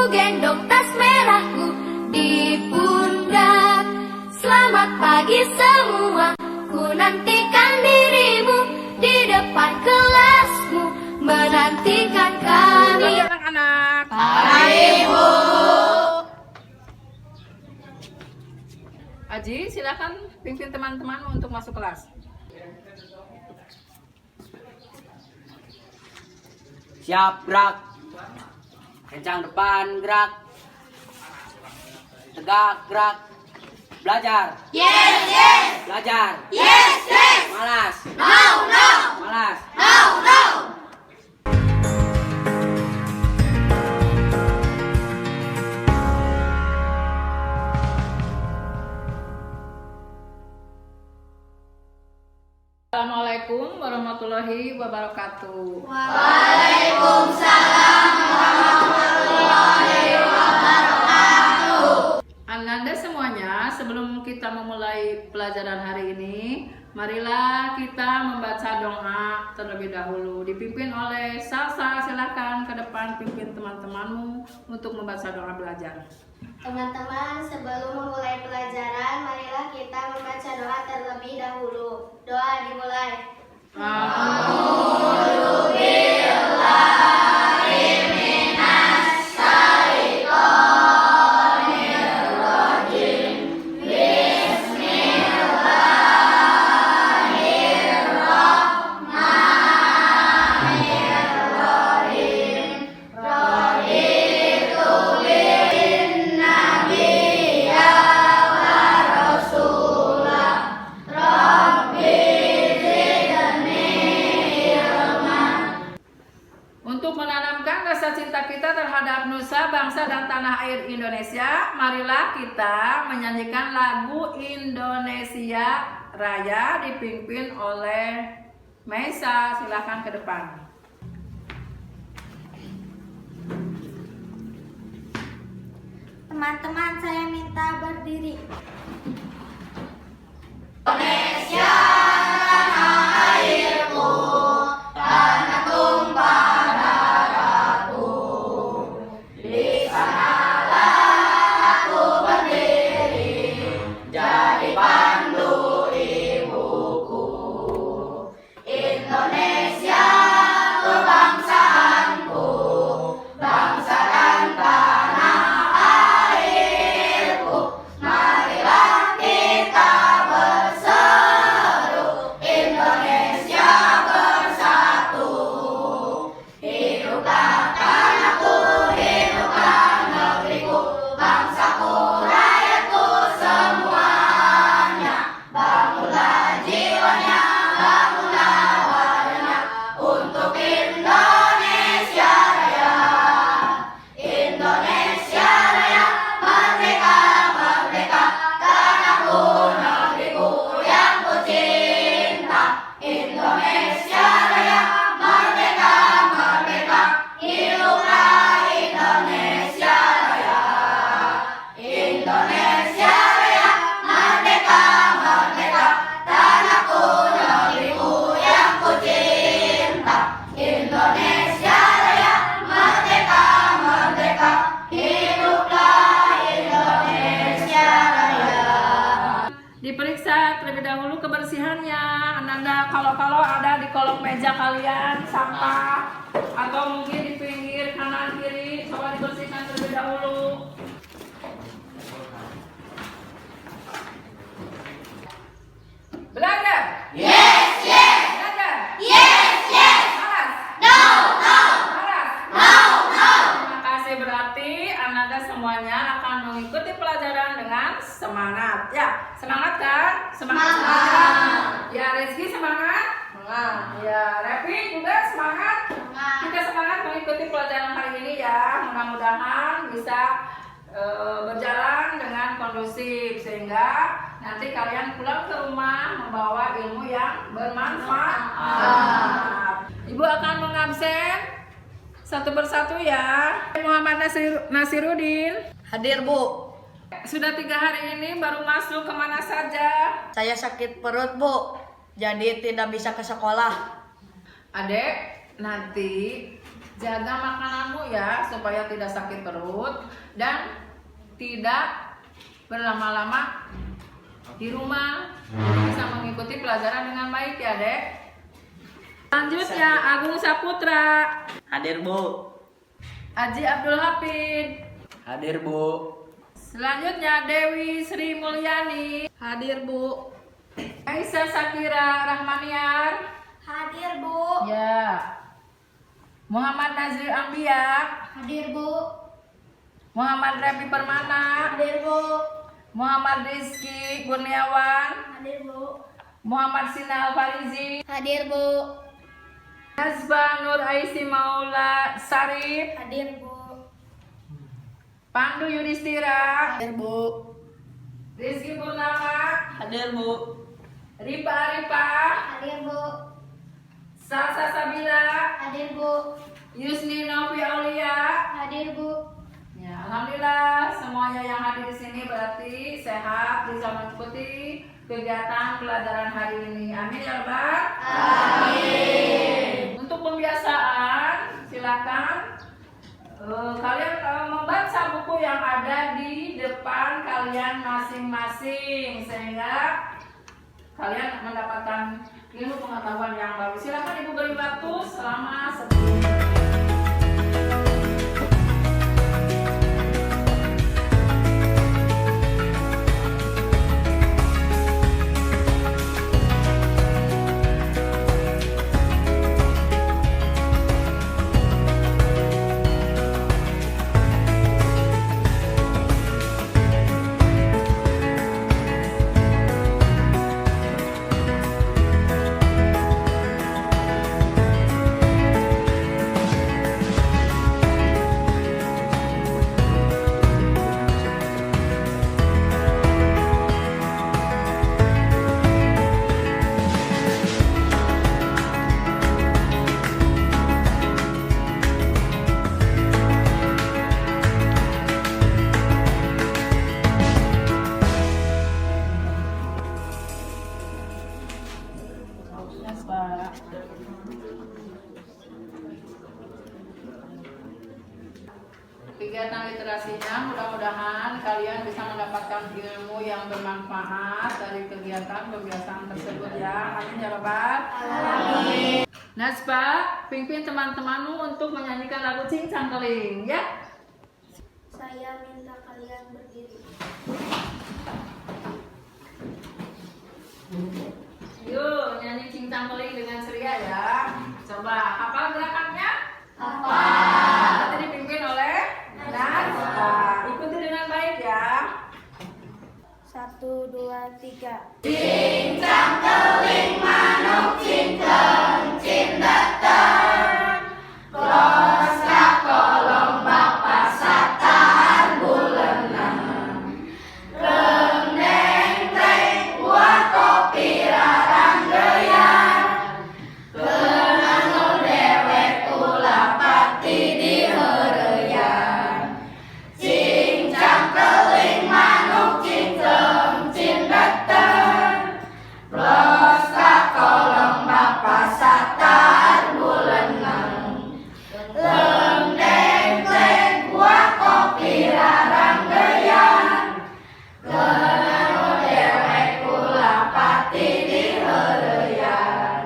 gendong tas merahku di pundak. Selamat pagi semua, ku nantikan dirimu di depan kelasmu, menantikan kami. Anak-anak. Hai Ibu. Aji, silakan pimpin teman-teman untuk masuk kelas. Siap, gerak. Kencang depan, gerak. Tegak, gerak. Belajar. Yes, yes. Belajar. Yes, yes. Malas. No, no. Malas. No, no. Assalamualaikum warahmatullahi wabarakatuh. Waalaikumsalam warahmatullahi wabarakatuh. Ananda semuanya, sebelum kita memulai pelajaran hari ini, marilah kita membaca doa terlebih dahulu. Dipimpin oleh Salsa, silakan ke depan pimpin teman-temanmu untuk membaca doa belajar. Teman-teman, sebelum memulai pelajaran, marilah kita membaca doa terlebih dahulu. Doa dimulai. Untuk menanamkan rasa cinta kita terhadap nusa, bangsa, dan tanah air Indonesia, marilah kita menyanyikan lagu Indonesia Raya dipimpin oleh Meisa. Silakan ke depan. Teman-teman, saya minta berdiri. Diperiksa terlebih dahulu kebersihannya. Ananda, kalau ada di kolong meja kalian sampah atau mungkin di pinggir kanan kiri, coba dibersihkan terlebih dahulu. Belajar. Yes, yes. Belajar. Yes, yes. Malas. No, no. Malas. No, no. Terima kasih, berarti Ananda semuanya akan mengikuti pelajaran dengan semangat. Ya, semangat kan? Semangat. Ya, Rizky semangat? Semangat. Ya, Revi juga semangat? Semangat. Kita semangat mengikuti pelajaran hari ini ya. Mudah-mudahan bisa berjalan dengan kondusif sehingga nanti kalian pulang ke rumah membawa ilmu yang bermanfaat. Ibu akan mengabsen satu persatu ya. Muhammad Nasiruddin. Hadir, Bu. Sudah 3 hari ini baru masuk, kemana saja? Saya sakit perut, Bu. Jadi tidak bisa ke sekolah. Adek, nanti Jaga makananmu ya supaya tidak sakit perut dan tidak berlama-lama di rumah. Jadi bisa mengikuti pelajaran dengan baik ya, Dek. Selanjutnya Agung Saputra, Hadir, Bu. Aji Abdul Hafid. Hadir, Bu. Selanjutnya Dewi Sri Mulyani. Hadir, Bu. Aisyah Sakira Rahmaniar. Hadir, Bu. Ya. Muhammad Nazril Ambia. Hadir, Bu. Muhammad Repi Permana. Hadir, Bu. Muhammad Rizky Kurniawan. Hadir, Bu. Muhammad Sina Alfarizi. Hadir, Bu. Nazba Nur Aisi Maula Sarif. Hadir, Bu. Pandu Yudhistira. Hadir, Bu. Rizky Purnama. Hadir, Bu. Ripa Aripa. Hadir, Bu. Salsa Sabila. Hadir, Bu. Yusni Novi Aulia. Hadir, Bu. Ya, alhamdulillah semuanya yang hadir di sini berarti sehat, bisa mengikuti kegiatan pelajaran hari ini. Amin ya Rabbal. Amin. Untuk pembiasaan, silakan kalian membaca buku yang ada di depan kalian masing-masing sehingga kalian mendapatkan ilmu pengetahuan yang baru. Silakan Ibu beri waktu selama 10 menit. Kegiatan literasinya mudah-mudahan kalian bisa mendapatkan ilmu yang bermanfaat dari kegiatan pembiasaan tersebut ya. Amin ya Rabbal Alamin. Nasba, pimpin teman-temanmu untuk menyanyikan lagu Cincang Keling ya. Saya minta kalian berdiri. Yuk nyanyi Cincang Keling dengan ceria ya. Coba hafal gerakannya? Apa? Nanti dipimpin oleh Nasba. Ikuti dengan baik ya. 1, 2, 3. Cincang keling manuk cincang cindetan, kloska kolong bapa satar bulenan, rendeng teh buah kopi rarang geyan, kenal dewek ulah pati diheureyan. Cincang keling manuk cincang cindetan, kloska kolong bapa satar bulenan, rendeng teh buah kopi rarang geyan, kenal dewek ulah pati diheureyan.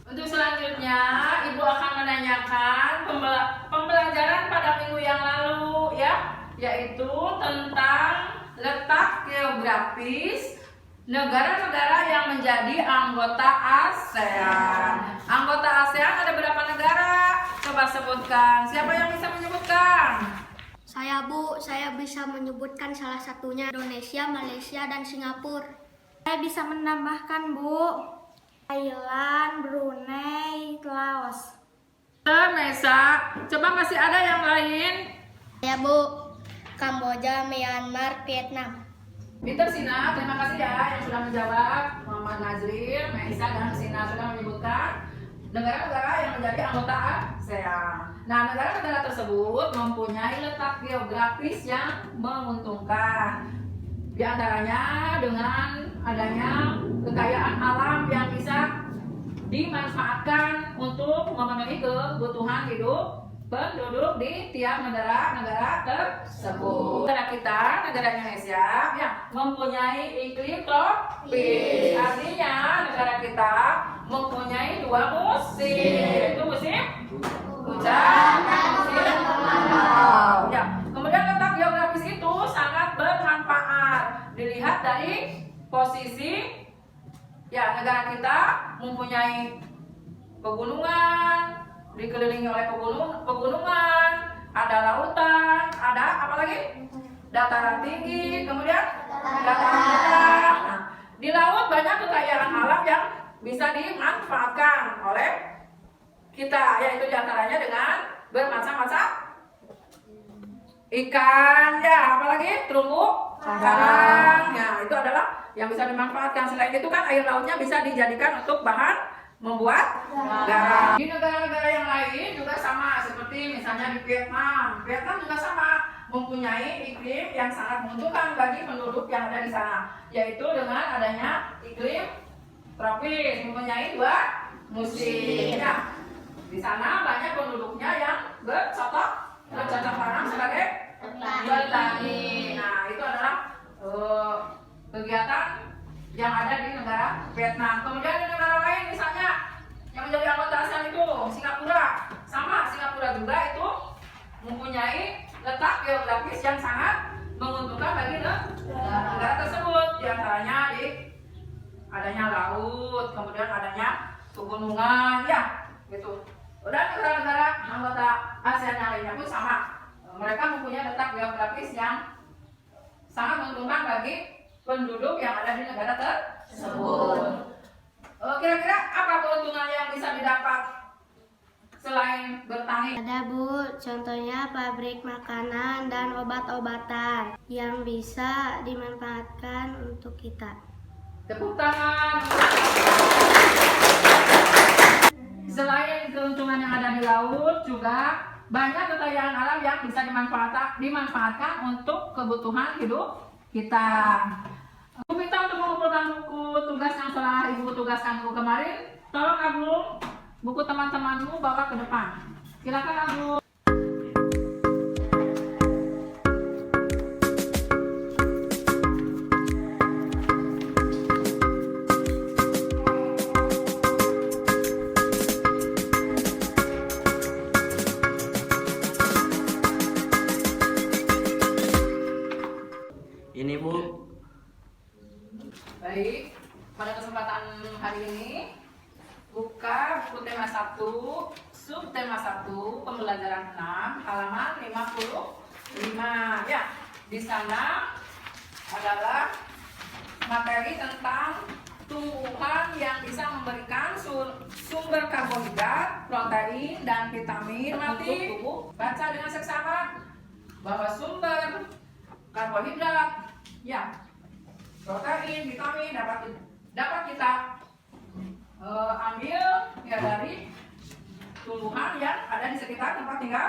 Untuk selanjutnya, Ibu akan menanyakan pembelajaran pada minggu yang lalu ya, yaitu tentang letak geografis negara-negara yang menjadi anggota ASEAN. Anggota ASEAN ada berapa negara? Coba sebutkan. Siapa yang bisa menyebutkan? Saya, Bu, saya bisa menyebutkan salah satunya Indonesia, Malaysia, dan Singapura. Saya bisa menambahkan, Bu, Thailand, Brunei, Laos. Nesa, coba masih ada yang lain? Saya, Bu, Kamboja, Myanmar, Vietnam. Peter, Sina, terima kasih ya yang sudah menjawab. Muhammad Nazril, Maisa, dan Sina sudah menyebutkan negara-negara yang menjadi anggota ASEAN. Nah, negara-negara tersebut mempunyai letak geografis yang menguntungkan. Di antaranya dengan adanya kekayaan alam yang bisa dimanfaatkan untuk memenuhi kebutuhan hidup penduduk di tiap negara tersebut. Negara kita, negara Indonesia, ya, mempunyai iklim tropis. Artinya negara kita mempunyai 2 musim, yaitu musim hujan dan musim kemarau. Ya, kemudian letak geografis itu sangat bermanfaat. Dilihat dari posisi, ya, negara kita mempunyai pegunungan, dikelilingi oleh pegunungan, ada lautan, ada apa lagi? Dataran tinggi, kemudian dataran rendah. Nah, di laut banyak kekayaan alam yang bisa dimanfaatkan oleh kita, yaitu diantaranya dengan bermacam-macam ikan, ya, apalagi terumbu karang. Ya, itu adalah yang bisa dimanfaatkan. Selain itu kan air lautnya bisa dijadikan untuk bahan membuat garam. Di negara-negara yang lain juga sama, seperti misalnya di Vietnam. Vietnam juga sama, mempunyai iklim yang sangat menguntungkan bagi penduduk yang ada di sana, yaitu dengan adanya iklim tropis, mempunyai 2 musim. Ya, di sana banyak penduduknya yang bercocok tanam sebagai petani. Nah, itu adalah kegiatan yang ada di negara Vietnam. Kemudian di negara lain misalnya yang menjadi anggota ASEAN itu Singapura. Sama, Singapura juga itu mempunyai letak geografis yang sangat menguntungkan bagi negara tersebut. Di antaranya di adanya laut, kemudian adanya pegunungan, ya, gitu. Dan negara-negara anggota ASEAN yang lainnya pun sama. Mereka mempunyai letak geografis yang sangat menguntungkan bagi penduduk yang ada di negara tersebut. Kira-kira apa keuntungan yang bisa didapat selain bertani? Ada Bu, contohnya pabrik makanan dan obat-obatan yang bisa dimanfaatkan untuk kita. Tepuk tangan. Selain keuntungan yang ada di laut, juga banyak kekayaan alam yang bisa dimanfaatkan untuk kebutuhan hidup kita. Aku minta untuk mengumpulkan buku tugas yang telah Ibu tugaskan Ibu kemarin. Tolong Agung, buku teman-temanmu bawa ke depan. Silakan Agung. Ini Bu. Baik, pada kesempatan hari ini buka buku tema 1, subtema 1, pembelajaran 6, halaman 55. Ya, di sana adalah materi tentang tumbuhan yang bisa memberikan sumber karbohidrat, protein, dan vitamin untuk tubuh. Baca dengan seksama bahwa sumber karbohidrat, ya, protein, vitamin dapat kita ambil, ya, dari tumbuhan yang ada di sekitar tempat tinggal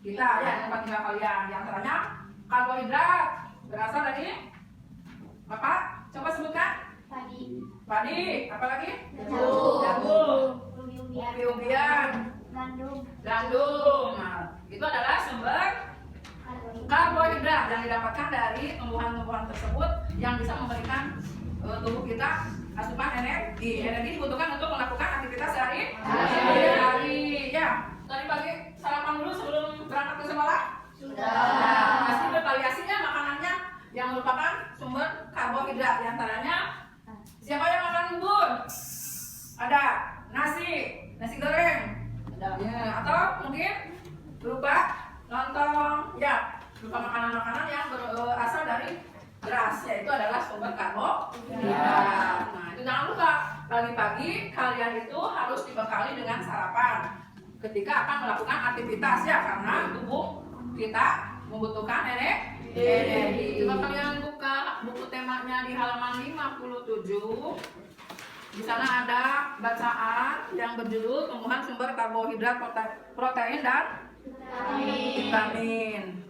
kita, ya, tempat tinggal kalian. Di antaranya karbohidrat berasal dari apa? Coba sebutkan. Padi, apalagi? Jagung, umbi-umbian, gandum. Nah, itu adalah sumber karbohidrat yang didapatkan dari tumbuhan-tumbuhan tersebut yang bisa memberikan tubuh kita asupan energi. Energi dibutuhkan untuk melakukan aktivitas sehari-hari. Ya, tadi pagi sarapan dulu sebelum berangkat ke sekolah? Sudah. Pasti bervariasinya makanannya yang merupakan sumber karbohidrat. Di antaranya siapa yang makan bubur? Ada nasi goreng. Ya, atau mungkin berupa lontong, ya, berupa makanan-makanan yang berasal dari beras, yaitu adalah sumber karbohidrat. Nah, itu jangan lupa pagi-pagi kalian itu harus dibekali dengan sarapan ketika akan melakukan aktivitas, ya, karena tubuh kita membutuhkan energi. Coba kalian buka buku temanya di halaman 57. Di sana ada bacaan yang berjudul tumbuhan sumber karbohidrat, protein, dan vitamin.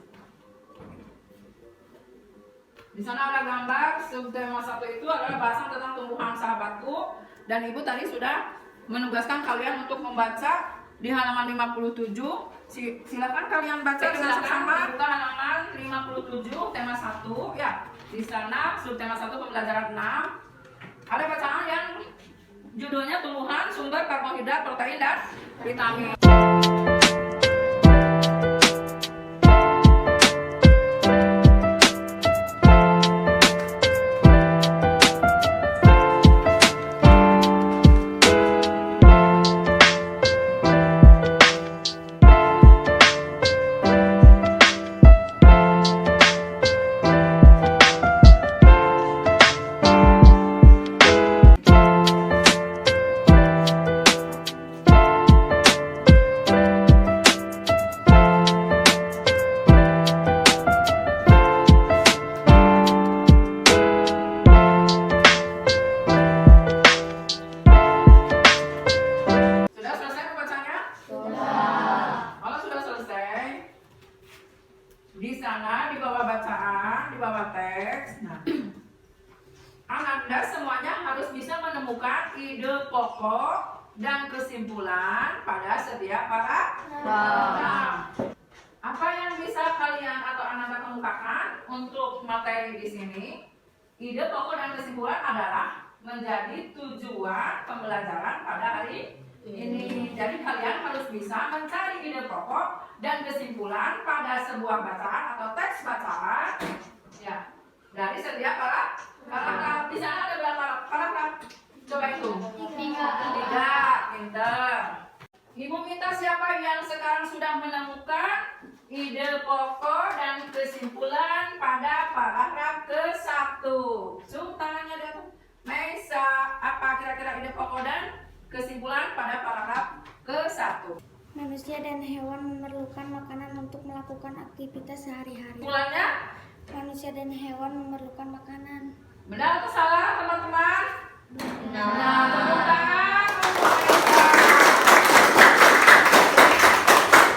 Di sana ada gambar. Subtema 1 itu adalah bahasan tentang tumbuhan sahabatku, dan Ibu tadi sudah menugaskan kalian untuk membaca di halaman 57. Silakan kalian baca dengan seksama. Buka halaman 57 tema 1 ya. Di sana subtema 1 pembelajaran 6 ada bacaan yang judulnya tumbuhan, sumber karbohidrat, protein dan vitamin. Sudah selesai membacanya? Sudah. Kalau sudah selesai, di sana di bawah bacaan, di bawah teks, nah, Ananda semuanya harus bisa menemukan ide pokok dan kesimpulan pada setiap paragraf. Apa yang bisa kalian atau Ananda kemukakan untuk materi di sini? Ide pokok dan kesimpulan adalah menjadi tujuan pembelajaran pada hari ini. Jadi kalian harus bisa mencari ide pokok dan kesimpulan pada sebuah bacaan atau teks bacaan ya dari setiap paragraf. Di sana ada berapa paragraf? Coba hitung. 3. Pinter. Ibu minta siapa yang sekarang sudah menemukan ide pokok dan kesimpulan pada paragraf ke-1. Zoom tangannya dia tuh. Maisa, apa kira-kira ide pokok dan kesimpulan pada paragraf ke-1? Manusia dan hewan memerlukan makanan untuk melakukan aktivitas sehari-hari. Kesimpulannya? Manusia dan hewan memerlukan makanan. Benar atau salah teman-teman? Benar. Tepuk tangan untuk Maisa.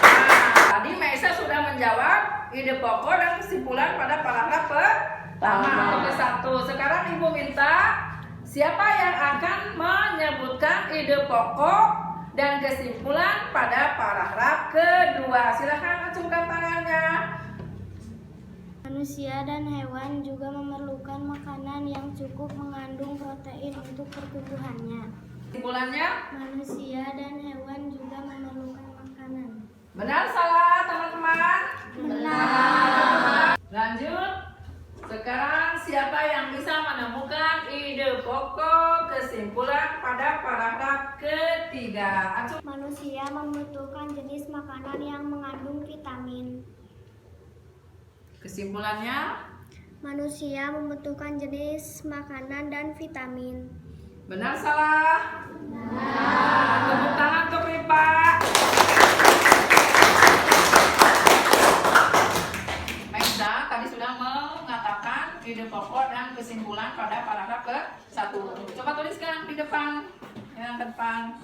Nah, tadi Maisa sudah menjawab ide pokok dan kesimpulan pada paragraf pertama atau ke-1. Sekarang Ibu minta siapa yang akan menyebutkan ide pokok dan kesimpulan pada paragraf kedua? Silakan acungkan tangannya. Manusia dan hewan juga memerlukan makanan yang cukup mengandung protein untuk pertumbuhannya. Kesimpulannya? Manusia dan hewan juga memerlukan makanan. Benar salah teman-teman? Benar. Lanjut. Sekarang siapa yang bisa menemukan ide pokok kesimpulan pada paragraf ketiga? Manusia membutuhkan jenis makanan yang mengandung vitamin. Kesimpulannya? Manusia membutuhkan jenis makanan dan vitamin. Benar salah? Benar. Tepuk tangan untuk Ripa. Maisa tadi sudah mengatakan ide pokok dan kesimpulan pada paragraf ke-1. Coba tuliskan di depan. Yang depan.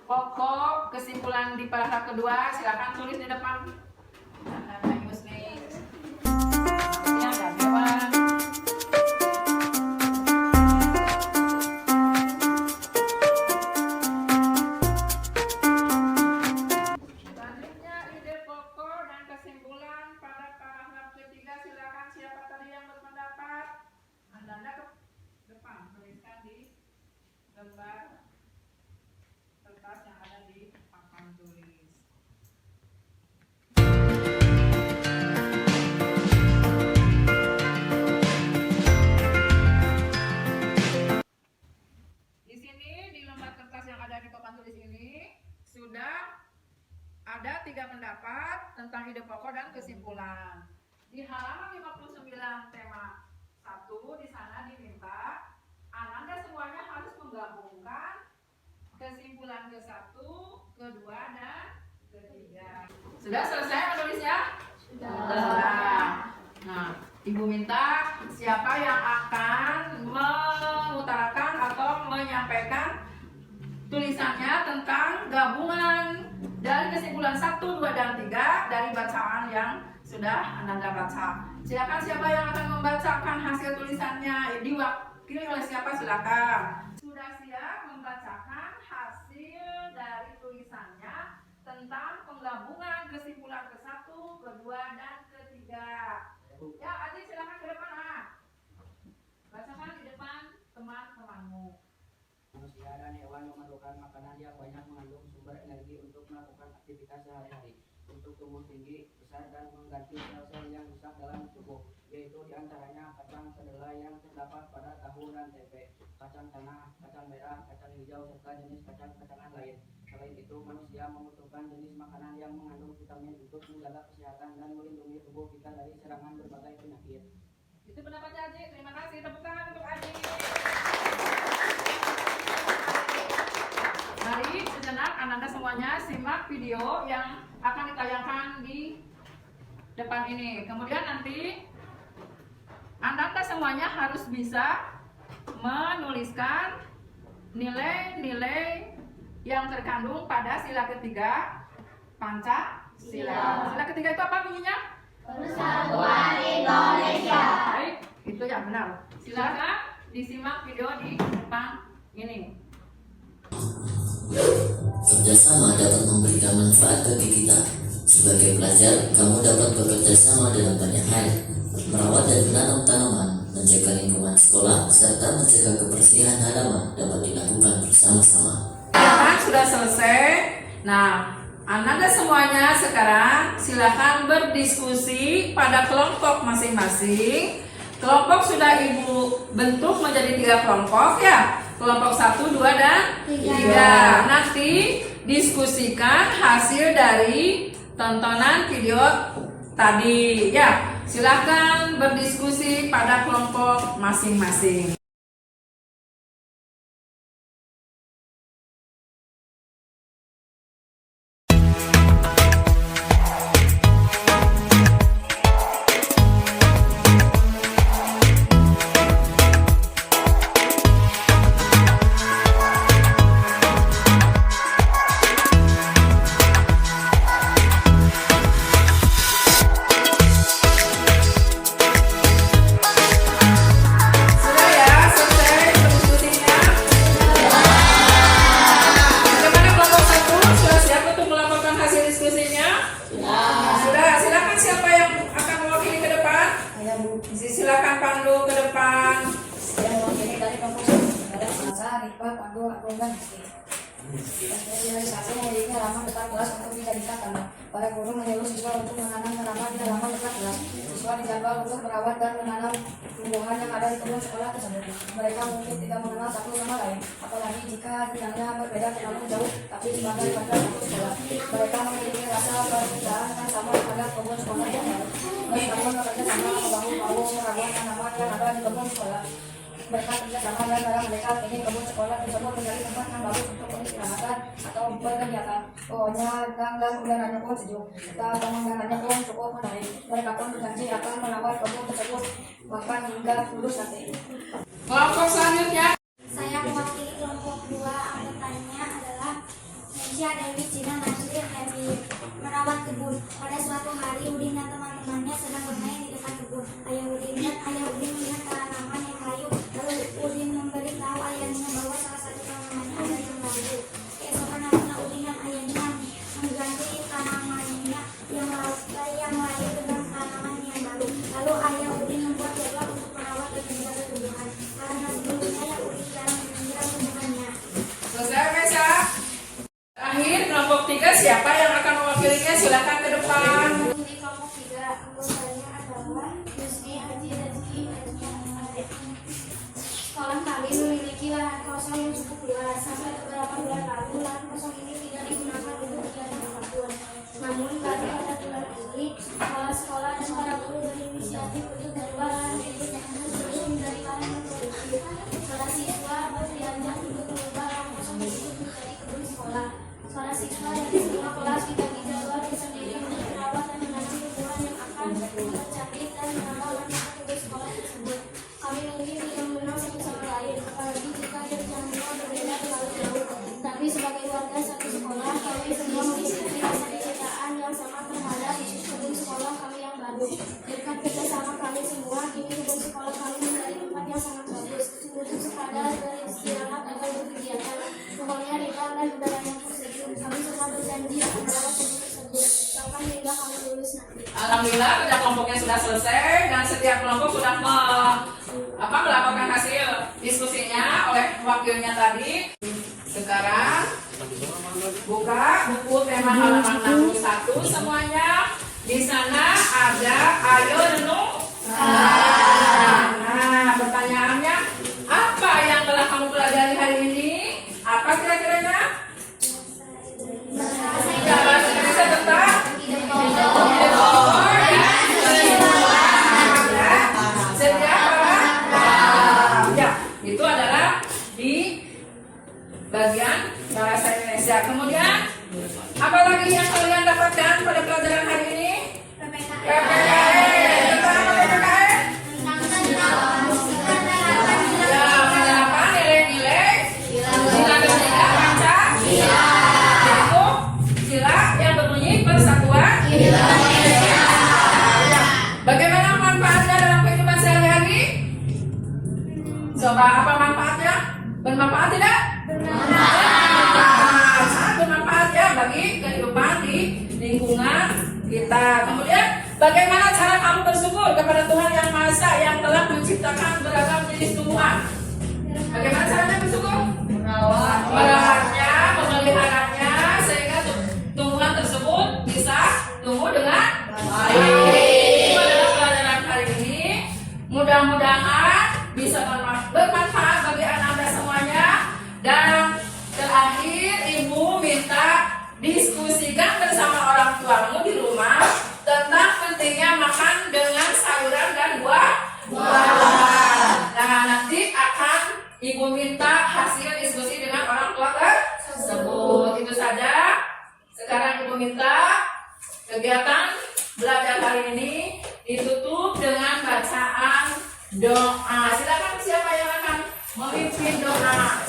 Pokok kesimpulan di paragraf kedua silakan tulis di depan. Nah, Yusni. Ya, dan Dewan. Selanjutnya ide pokok dan kesimpulan pada paragraf ketiga silakan siapa tadi yang berpendapat? Anda ke depan tuliskan di lembar kertas yang ada di papan tulis. Di sini di lembar kertas yang ada di papan tulis ini sudah ada 3 pendapat tentang ide pokok dan kesimpulan. Di halaman 59 tema 1 di sana diminta Ananda semuanya harus menggabungkan kesimpulan ke-1, ke-2, dan ke-3. Sudah selesai menulisnya? Sudah. Nah, Ibu minta siapa yang akan mengutarakan atau menyampaikan tulisannya tentang gabungan dari kesimpulan 1, 2, dan 3 dari bacaan yang sudah Ananda baca. Silakan siapa yang akan membacakan hasil tulisannya, diwakili oleh siapa, silakan. Sudah siap membacakan hasil dari tulisannya tentang penggabungan kesimpulan ke-1, ke-2, dan ke-3. Ya, Adi silakan ke depan. Bacakan di depan teman-temanmu. Manusia dan hewan memerlukan makanan yang banyak mengandung sumber energi untuk melakukan aktivitas sehari-hari, untuk tumbuh tinggi, besar, dan mengganti sel-sel yang rusak dalam tubuh, yaitu diantaranya kacang kedelai yang terdapat pada tahu dan tempe, kacang tanah, kacang merah, kacang hijau, serta jenis kacang-kacangan lain. Selain itu, manusia membutuhkan jenis makanan yang mengandung vitamin untuk menjaga kesehatan dan melindungi tubuh kita dari serangan berbagai penyakit. Itu pendapatnya Aji. Terima kasih. Tepuk tangan untuk Aji. Mari sejenak Ananda semuanya simak video yang akan ditayangkan di depan ini. Kemudian nanti Ananda semuanya harus bisa menuliskan nilai-nilai yang terkandung pada sila ketiga Pancasila. Sila ketiga itu apa bunyinya? Persatuan Indonesia. Baik, itu yang benar. Silakan disimak video di depan ini. Kerjasama dapat memberikan manfaat bagi kita. Sebagai pelajar, kamu dapat bekerja sama dalam banyak hal, merawat dan menanam tanaman, menjaga lingkungan sekolah, serta mencegah kebersihan halaman dapat dilakukan bersama-sama. Sudah selesai. Nah, Ananda semuanya sekarang silakan berdiskusi pada kelompok masing-masing. Kelompok sudah Ibu bentuk menjadi 3 kelompok ya. Kelompok 1, 2, dan 3. Nanti diskusikan hasil dari tontonan video tadi ya. Silakan berdiskusi pada kelompok masing-masing. Silakan Pandu ke depan. Saya mewakili dari kampus ada Masa, Rifa, Pandu, Agung, dan Rizky. Sosialisasi memiliki halaman depan kelas untuk dijadikan taman. Para guru menyuruh siswa untuk menanam tanaman di halaman depan kelas. Siswa dijadwal untuk merawat dan menanam tumbuhan yang ada di kebun sekolah tersebut. Mereka mungkin tidak mengenal satu sama lain, apalagi jika bidangnya berbeda terlalu jauh, tapi sebagai pada satu sekolah. Mereka memiliki rasa percayaan yang sama terhadap kebun sekolah yang baru. Meskipun bekerja sama bahu-bahu merawat tanaman yang ada di kebun sekolah. Berkat kerjasama dan cara mereka, kini kebun sekolah tersebut menjadi tempat yang bagus untuk beristirahat atau berkegiatan. Pokoknya dan udaranya pun sejuk, dan pemandangannya pun cukup menarik. Mereka pun berjanji akan merawat kebun tersebut bahkan hingga lulus nanti. Kelompok selanjutnya. Saya mewakili kelompok 2, anggotanya adalah Nesya, Dewi, Cina, Nasir, Dewi. Merawat kebun. Pada suatu hari Udin dan teman-temannya sedang bermain di depan kebun. Ayah Udin melihat tanaman yang layu. Lalu Udin memberitahu ayahnya bahwa salah satu tanamannya ada yang layu. Keesokan harinya Udin dan ayahnya mengganti tanamannya yang layu dengan tanaman yang baru. Lalu ayah Udin membuat jadwal untuk merawat dan menjaga tumbuhan. Karena sebelumnya ayah Udin jarang menyiram tumbuhannya. Selesai Mesa. Terakhir kelompok 3, siapa yang akan mewakilinya? Silakan ke depan. Di kelompok 3, anggotanya adalah Yusni, Haji, Rezki, dan Ade. Kolam kami memiliki lahan kosong yang cukup luas. Sampai beberapa bulan lalu, lahan kosong ini tidak digunakan untuk kegiatan apapun. Namun karena pada bulan ini, kepala sekolah dan para guru berinisiatif untuk merubah lahan itu sebelum dari lahan yang produktif. Para siswa diajak untuk mengubah lahan kosong itu menjadi kebun sekolah. Para siswa dari semua kelas dibagi jadwal tersendiri untuk merawat dan menanam tumbuhan yang akan bercantik dan menambah warna berjanji akan selalu tersebut. Alhamdulillah kami lulus nanti. Alhamdulillah kerja kelompoknya sudah selesai dan setiap kelompok sudah melaporkan hasil diskusinya oleh wakilnya tadi. Sekarang buka buku tema halaman 61 semuanya. Di sana ada ayo renung. Nah, pertanyaannya apa yang telah kamu pelajari hari ini? Apa kira-kiranya? Bahasa Indonesia tentang ya, itu adalah di bagian bahasa Indonesia. Kemudian apa lagi yang kalian dapatkan pada pelajaran hari ini? PPKN. Tentang apa PPKN? Ya, penerapan nilai-nilai sila ketiga Pancasila. Yaitu sila yang berbunyi persatuan Indonesia. Bagaimana manfaatnya dalam kehidupan sehari-hari? Coba apa manfaatnya? Bermanfaat tidak? Bermanfaat. Sangat bermanfaat ya bagi kehidupan di lingkungan kita. Kemudian bagaimana cara kamu bersyukur kepada Tuhan Yang Maha Esa yang telah menciptakan beragam jenis tumbuhan? Bagaimana caranya bersyukur? Merawatnya, memeliharanya sehingga tumbuhan tersebut bisa tumbuh dengan baik. Itu adalah pelajaran hari ini. Mudah-mudahan bisa bermanfaat bagi anak-anak semuanya. Dan terakhir, ibu minta diskusikan bersama orang tuamu di rumah tentang pentingnya makan dengan sayuran dan buah-buahan. Nah, nanti akan ibu minta hasil diskusi dengan orang tua tersebut. Itu saja. Sekarang ibu minta kegiatan belajar hari ini ditutup dengan bacaan doa. Silakan siapa yang akan memimpin doa.